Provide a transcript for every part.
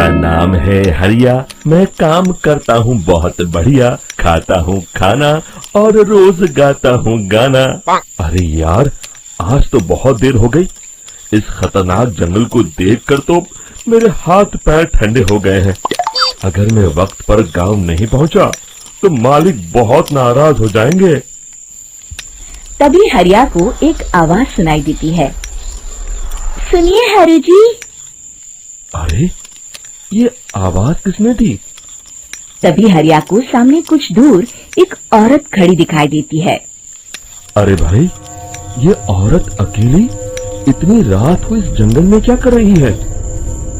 मेरा नाम है हरिया, मैं काम करता हूँ बहुत बढ़िया, खाता हूँ खाना और रोज गाता हूँ गाना। अरे यार, आज तो बहुत देर हो गई। इस खतरनाक जंगल को देखकर तो मेरे हाथ पैर ठंडे हो गए हैं। अगर मैं वक्त पर गांव नहीं पहुंचा तो मालिक बहुत नाराज हो जाएंगे। तभी हरिया को एक आवाज सुनाई देती है। सुनिए हरु जी। अरे, ये आवाज किसने दी? तभी हरिया को सामने कुछ दूर एक औरत खड़ी दिखाई देती है। अरे भाई, ये औरत अकेली इतनी रात को इस जंगल में क्या कर रही है?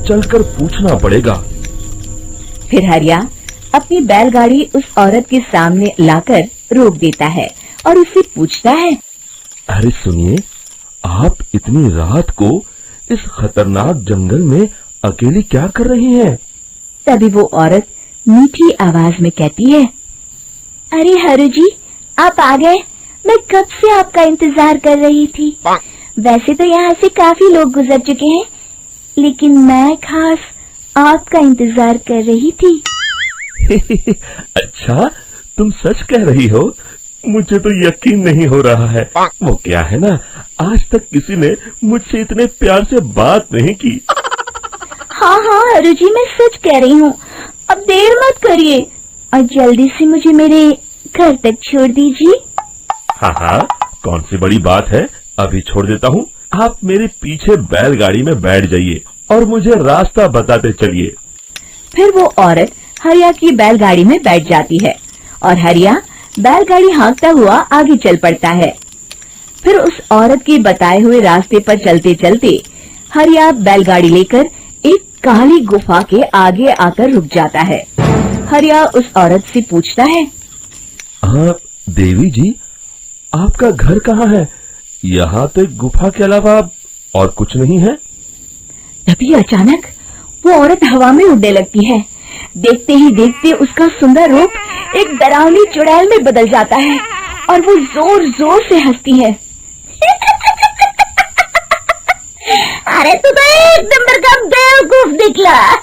चलकर पूछना पड़ेगा। फिर हरिया अपनी बैलगाड़ी उस औरत के सामने लाकर रोक देता है और उससे पूछता है। अरे सुनिए, आप इतनी रात को इस खतरनाक जंगल में अकेली क्या कर रही हैं? तभी वो औरत मीठी आवाज में कहती है। अरे हरु जी, आप आ गए। मैं कब से आपका इंतजार कर रही थी। वैसे तो यहाँ से काफी लोग गुजर चुके हैं, लेकिन मैं खास आपका इंतजार कर रही थी। अच्छा, तुम सच कह रही हो? मुझे तो यकीन नहीं हो रहा है। वो क्या है ना, आज तक किसी ने मुझसे इतने प्यार से बात नहीं की। हाँ हाँ हरु जी, मैं सच कह रही हूँ। अब देर मत करिए और जल्दी से मुझे मेरे घर तक छोड़ दीजिए। हाँ हाँ, कौन सी बड़ी बात है, अभी छोड़ देता हूँ। आप मेरे पीछे बैलगाड़ी में बैठ जाइए और मुझे रास्ता बताते चलिए। फिर वो औरत हरिया की बैलगाड़ी में बैठ जाती है और हरिया बैलगाड़ी हाँकता हुआ आगे चल पड़ता है। फिर उस औरत के बताए हुए रास्ते पर चलते चलते हरिया बैलगाड़ी लेकर एक काली गुफा के आगे आकर रुक जाता है। हरिया उस औरत से पूछता है। हाँ देवी जी, आपका घर कहाँ है? यहाँ तो एक गुफा के अलावा और कुछ नहीं है। तभी अचानक वो औरत हवा में उड़ने लगती है। देखते ही देखते उसका सुंदर रूप एक डरावनी चुड़ैल में बदल जाता है और वो जोर जोर से हंसती है। अरे तू तो एक नंबर का बेवकूफ निकला।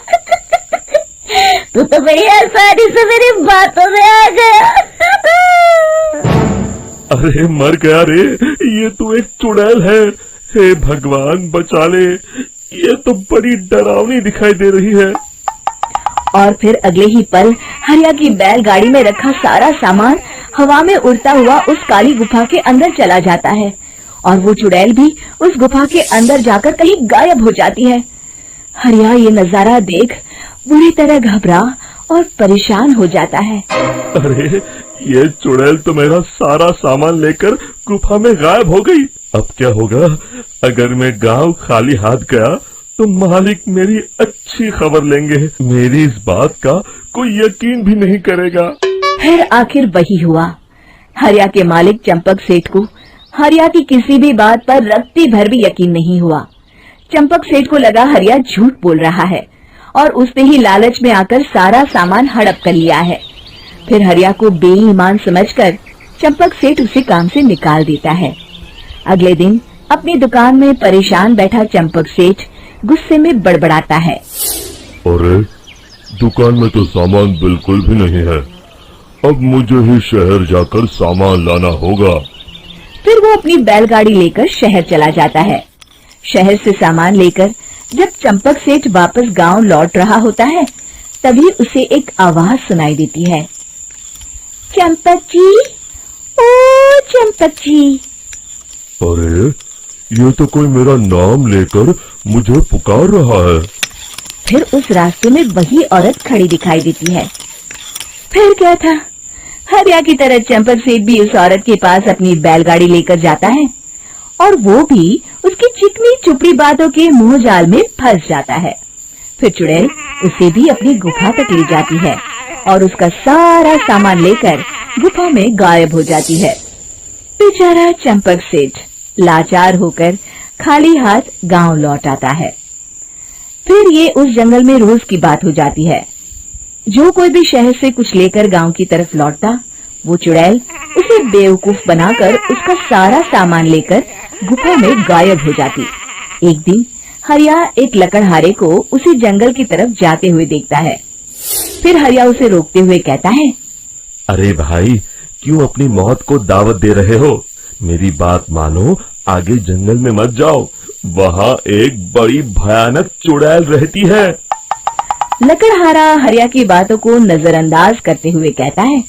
तू तो बड़ी आसानी से मेरी बातों में आ गया। अरे मर गया रे, ये तो एक चुड़ैल है। हे भगवान बचा ले, ये तो बड़ी डरावनी दिखाई दे रही है। और फिर अगले ही पल हरिया की बैलगाड़ी में रखा सारा सामान हवा में उड़ता हुआ उस काली गुफा के अंदर चला जाता है और वो चुड़ैल भी उस गुफा के अंदर जाकर कहीं गायब हो जाती है। हरिया ये नजारा देख बुरी तरह घबरा और परेशान हो जाता है। अरे, ये चुड़ैल तो मेरा सारा सामान लेकर गुफा में गायब हो गई। अब क्या होगा? अगर मैं गांव खाली हाथ गया तो मालिक मेरी अच्छी खबर लेंगे। मेरी इस बात का कोई यकीन भी नहीं करेगा। फिर आखिर वही हुआ। हरिया के मालिक चंपक सेठ को हरिया की किसी भी बात पर रत्ती भर भी यकीन नहीं हुआ। चंपक सेठ को लगा हरिया झूठ बोल रहा है और उसने ही लालच में आकर सारा सामान हड़प कर लिया है। फिर हरिया को बेईमान समझकर चंपक सेठ उसे काम से निकाल देता है। अगले दिन अपनी दुकान में परेशान बैठा चंपक सेठ गुस्से में बड़बड़ाता है। अरे, दुकान में तो सामान बिल्कुल भी नहीं है। अब मुझे ही शहर जाकर सामान लाना होगा। फिर वो अपनी बैलगाड़ी लेकर शहर चला जाता है। शहर से सामान लेकर जब चंपक सेठ वापस गांव लौट रहा होता है, तभी उसे एक आवाज सुनाई देती है। चंपक जी, ओ चंपक जी। अरे, ये तो कोई मेरा नाम लेकर मुझे पुकार रहा है। फिर उस रास्ते में वही औरत खड़ी दिखाई देती है। फिर क्या था, हरिया की तरह चंपक सेठ भी उस औरत के पास अपनी बैलगाड़ी लेकर जाता है और वो भी उसकी चिकनी चुपड़ी बातों के मुंह जाल में फंस जाता है। फिर चुड़ैल उसे भी अपनी गुफा तक ले जाती है और उसका सारा सामान लेकर गुफा में गायब हो जाती है। बेचारा चंपक सेठ लाचार होकर खाली हाथ गांव लौट आता है। फिर ये उस जंगल में रोज की बात हो जाती है। जो कोई भी शहर से कुछ लेकर गांव की तरफ लौटता, वो चुड़ैल उसे बेवकूफ बनाकर उसका सारा सामान लेकर गुफा में गायब हो जाती। एक दिन हरिया एक लकड़हारे को उसी जंगल की तरफ जाते हुए देखता है। फिर हरिया उसे रोकते हुए कहता है, अरे भाई, क्यों अपनी मौत को दावत दे रहे हो? मेरी बात मानो, आगे जंगल में मत जाओ, वहाँ एक बड़ी भयानक चुड़ैल रहती है। लकड़हारा हरिया की बातों को नजरअंदाज करते हुए कहता है,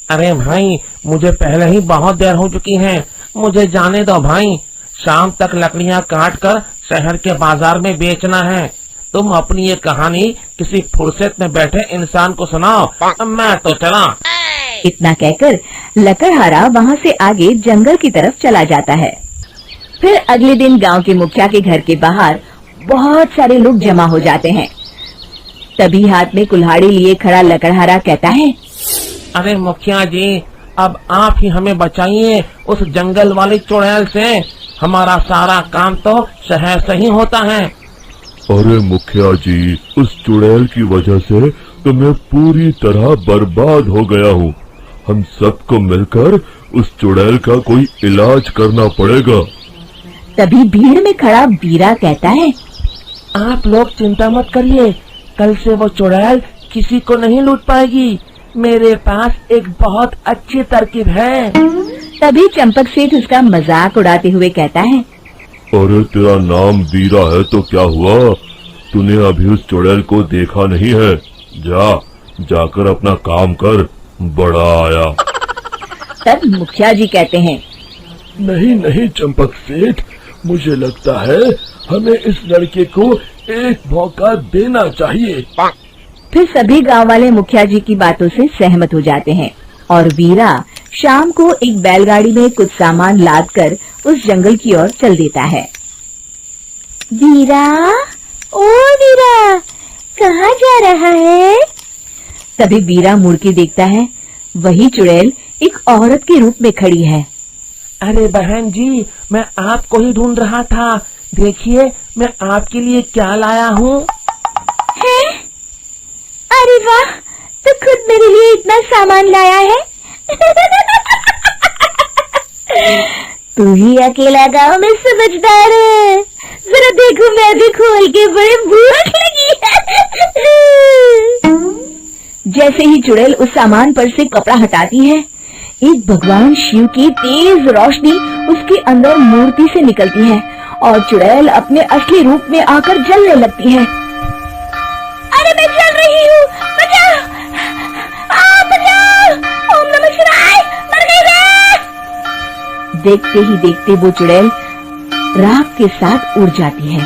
अरे भाई, मुझे पहले ही बहुत देर हो चुकी है, मुझे जाने दो भाई। शाम तक लकड़ियाँ काट कर शहर के बाजार में बेचना है। तुम अपनी ये कहानी किसी फुर्सत में बैठे इंसान को सुनाओ, मैं तो चला। इतना कहकर लकड़हारा वहाँ से आगे जंगल की तरफ चला जाता है। फिर अगले दिन गांव के मुखिया के घर के बाहर बहुत सारे लोग जमा हो जाते हैं। तभी हाथ में कुल्हाड़ी लिए खड़ा लकड़हारा कहता है, अरे मुखिया जी, अब आप ही हमें बचाइए उस जंगल वाली चुड़ैल से। हमारा सारा काम तो शहर से ही होता है। अरे मुखिया जी, उस चुड़ैल की वजह से तो मैं पूरी तरह बर्बाद हो गया हूँ। हम सबको मिलकर उस चुड़ैल का कोई इलाज करना पड़ेगा। तभी भीड़ में खड़ा बीरा कहता है, आप लोग चिंता मत करिए, कल से वो चुड़ैल किसी को नहीं लूट पाएगी। मेरे पास एक बहुत अच्छी तरकीब है। तभी चंपक सेठ उसका मजाक उड़ाते हुए कहता है, अरे तेरा नाम बीरा है तो क्या हुआ? तूने अभी उस चुड़ैल को देखा नहीं है? जाकर अपना काम कर, बड़ा आया। तब मुखिया जी कहते हैं, नहीं चंपक सेठ, मुझे लगता है हमें इस लड़के को एक मौका देना चाहिए। फिर सभी गांव वाले मुखिया जी की बातों से सहमत हो जाते हैं और वीरा शाम को एक बैलगाड़ी में कुछ सामान लाद कर उस जंगल की ओर चल देता है। वीरा, ओ वीरा, कहाँ जा रहा है? तभी वीरा मुड़ के देखता है, वही चुड़ैल एक औरत के रूप में खड़ी है। अरे बहन जी, मैं आपको ही ढूंढ रहा था। देखिए, मैं आपके लिए क्या लाया हूँ। अरे वाह, तो खुद मेरे लिए इतना सामान लाया है। तू ही अकेला गांव में समझदार है। जरा देखो, मैं भी खोल के, बड़े भूख लगी है। जैसे ही चुड़ैल उस सामान पर से कपड़ा हटाती है, एक भगवान शिव की तेज रोशनी उसके अंदर मूर्ति से निकलती है और चुड़ैल अपने असली रूप में आकर जलने लगती है। अरे मैं जल रही हूँ, बचाओ! बचाओ! ओम नमः शिवाय, मर गई मैं! देखते ही देखते वो चुड़ैल राख के साथ उड़ जाती है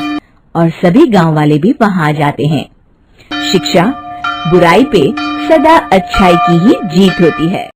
और सभी गांव वाले भी वहां आ जाते हैं। शिक्षा बुराई पे सदा अच्छाई की ही जीत होती है।